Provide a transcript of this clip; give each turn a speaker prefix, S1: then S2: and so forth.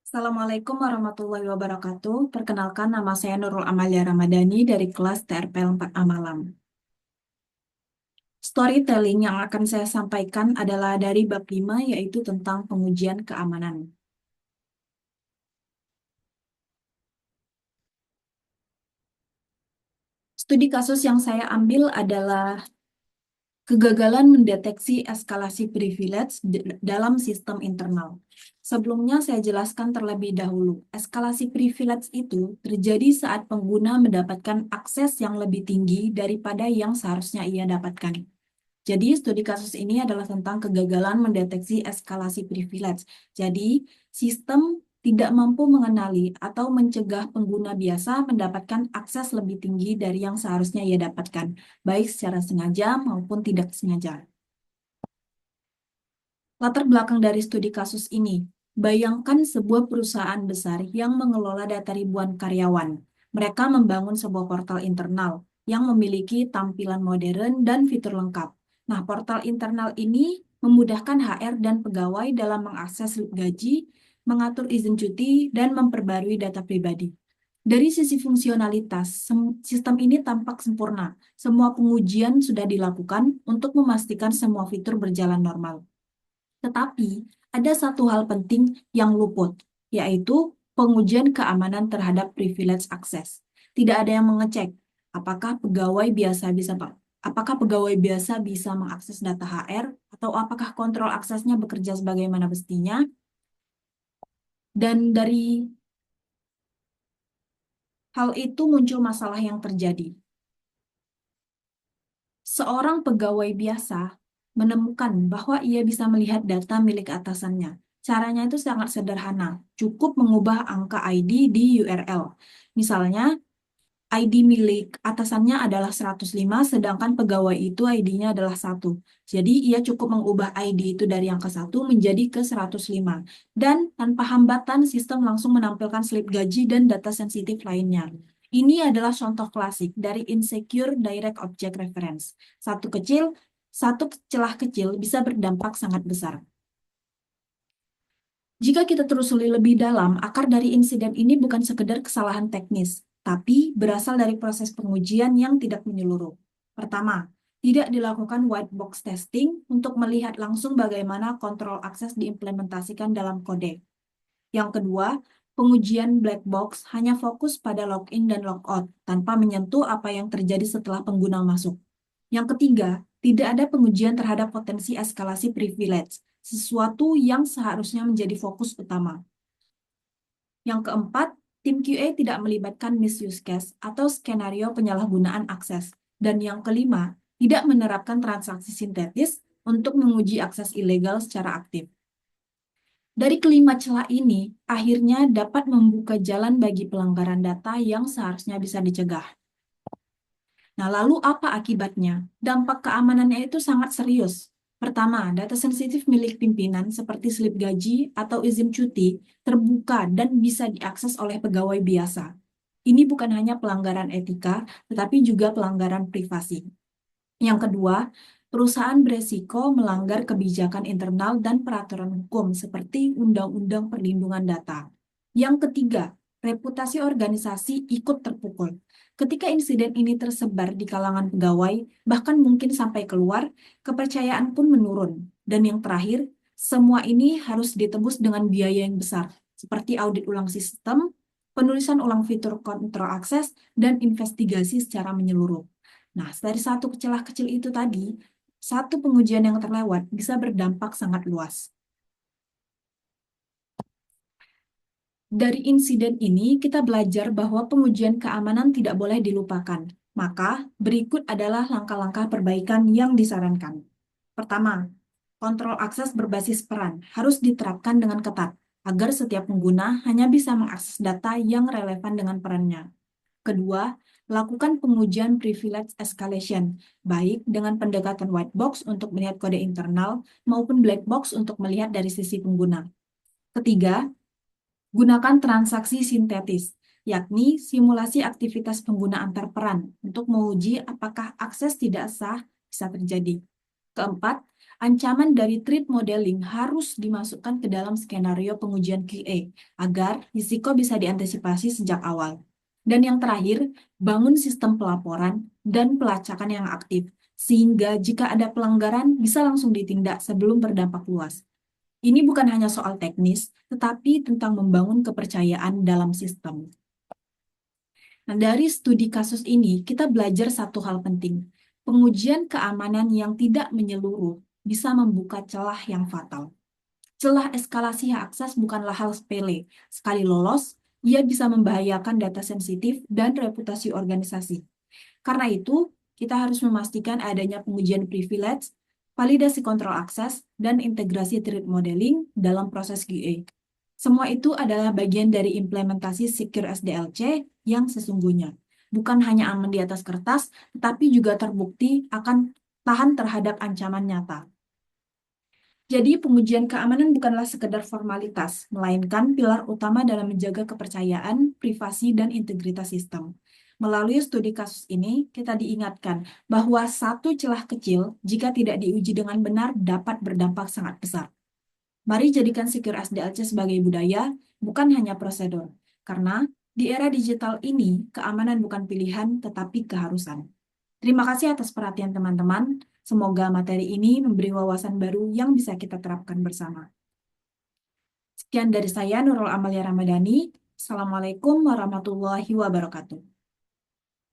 S1: Assalamualaikum warahmatullahi wabarakatuh. Perkenalkan, nama saya Nurul Amalia Ramadhani dari kelas TRPL 4A Malam. Storytelling yang akan saya sampaikan adalah dari bab 5, yaitu tentang pengujian keamanan. Studi kasus yang saya ambil adalah kegagalan mendeteksi eskalasi privilege dalam sistem internal. Sebelumnya saya jelaskan terlebih dahulu, eskalasi privilege itu terjadi saat pengguna mendapatkan akses yang lebih tinggi daripada yang seharusnya ia dapatkan. Jadi, studi kasus ini adalah tentang kegagalan mendeteksi eskalasi privilege. Jadi, sistem tidak mampu mengenali atau mencegah pengguna biasa mendapatkan akses lebih tinggi dari yang seharusnya ia dapatkan, baik secara sengaja maupun tidak sengaja. Latar belakang dari studi kasus ini, bayangkan sebuah perusahaan besar yang mengelola data ribuan karyawan. Mereka membangun sebuah portal internal yang memiliki tampilan modern dan fitur lengkap. Nah, portal internal ini memudahkan HR dan pegawai dalam mengakses slip gaji, mengatur izin cuti, dan memperbarui data pribadi. Dari sisi fungsionalitas, sistem ini tampak sempurna. Semua pengujian sudah dilakukan untuk memastikan semua fitur berjalan normal. Tetapi ada satu hal penting yang luput, yaitu pengujian keamanan terhadap privilege akses. Tidak ada yang mengecek apakah pegawai biasa bisa mengakses data HR atau apakah kontrol aksesnya bekerja sebagaimana mestinya. Dan dari hal itu muncul masalah yang terjadi. Seorang pegawai biasa menemukan bahwa ia bisa melihat data milik atasannya. Caranya itu sangat sederhana, cukup mengubah angka ID di URL. Misalnya, ID milik atasannya adalah 105, sedangkan pegawai itu ID-nya adalah 1. Jadi, ia cukup mengubah ID itu dari angka 1 menjadi ke 105. Dan tanpa hambatan, sistem langsung menampilkan slip gaji dan data sensitif lainnya. Ini adalah contoh klasik dari insecure direct object reference. Satu celah kecil bisa berdampak sangat besar. Jika kita telusuri lebih dalam, akar dari insiden ini bukan sekedar kesalahan teknis, tapi berasal dari proses pengujian yang tidak menyeluruh. Pertama, tidak dilakukan white box testing untuk melihat langsung bagaimana kontrol akses diimplementasikan dalam kode. Yang kedua, pengujian black box hanya fokus pada login dan logout tanpa menyentuh apa yang terjadi setelah pengguna masuk. Yang ketiga, tidak ada pengujian terhadap potensi eskalasi privilege, sesuatu yang seharusnya menjadi fokus utama. Yang keempat, tim QA tidak melibatkan misuse case atau skenario penyalahgunaan akses. Dan yang kelima, tidak menerapkan transaksi sintetis untuk menguji akses ilegal secara aktif. Dari kelima celah ini, akhirnya dapat membuka jalan bagi pelanggaran data yang seharusnya bisa dicegah. Nah, lalu apa akibatnya? Dampak keamanannya itu sangat serius. Pertama, data sensitif milik pimpinan seperti slip gaji atau izin cuti terbuka dan bisa diakses oleh pegawai biasa. Ini bukan hanya pelanggaran etika, tetapi juga pelanggaran privasi. Yang kedua, perusahaan beresiko melanggar kebijakan internal dan peraturan hukum seperti Undang-Undang Perlindungan Data. Yang ketiga, reputasi organisasi ikut terpukul. Ketika insiden ini tersebar di kalangan pegawai, bahkan mungkin sampai keluar, kepercayaan pun menurun. Dan yang terakhir, semua ini harus ditebus dengan biaya yang besar, seperti audit ulang sistem, penulisan ulang fitur kontrol akses, dan investigasi secara menyeluruh. Nah, dari satu celah kecil itu tadi, satu pengujian yang terlewat bisa berdampak sangat luas. Dari insiden ini, kita belajar bahwa pengujian keamanan tidak boleh dilupakan. Maka, berikut adalah langkah-langkah perbaikan yang disarankan. Pertama, kontrol akses berbasis peran harus diterapkan dengan ketat, agar setiap pengguna hanya bisa mengakses data yang relevan dengan perannya. Kedua, lakukan pengujian privilege escalation, baik dengan pendekatan white box untuk melihat kode internal maupun black box untuk melihat dari sisi pengguna. Ketiga, gunakan transaksi sintetis, yakni simulasi aktivitas pengguna antar peran untuk menguji apakah akses tidak sah bisa terjadi. Keempat, ancaman dari threat modeling harus dimasukkan ke dalam skenario pengujian QA agar risiko bisa diantisipasi sejak awal. Dan yang terakhir, bangun sistem pelaporan dan pelacakan yang aktif, sehingga jika ada pelanggaran bisa langsung ditindak sebelum berdampak luas. Ini bukan hanya soal teknis, tetapi tentang membangun kepercayaan dalam sistem. Nah, dari studi kasus ini, kita belajar satu hal penting. Pengujian keamanan yang tidak menyeluruh bisa membuka celah yang fatal. Celah eskalasi hak akses bukanlah hal sepele. Sekali lolos, ia bisa membahayakan data sensitif dan reputasi organisasi. Karena itu, kita harus memastikan adanya pengujian privilege, validasi kontrol akses, dan integrasi threat modeling dalam proses QA. Semua itu adalah bagian dari implementasi Secure SDLC yang sesungguhnya. Bukan hanya aman di atas kertas, tetapi juga terbukti akan tahan terhadap ancaman nyata. Jadi, pengujian keamanan bukanlah sekedar formalitas, melainkan pilar utama dalam menjaga kepercayaan, privasi, dan integritas sistem. Melalui studi kasus ini, kita diingatkan bahwa satu celah kecil, jika tidak diuji dengan benar, dapat berdampak sangat besar. Mari jadikan Secure SDLC sebagai budaya, bukan hanya prosedur. Karena di era digital ini, keamanan bukan pilihan, tetapi keharusan. Terima kasih atas perhatian teman-teman. Semoga materi ini memberi wawasan baru yang bisa kita terapkan bersama. Sekian dari saya, Nurul Amalia Ramadhani. Assalamualaikum warahmatullahi wabarakatuh.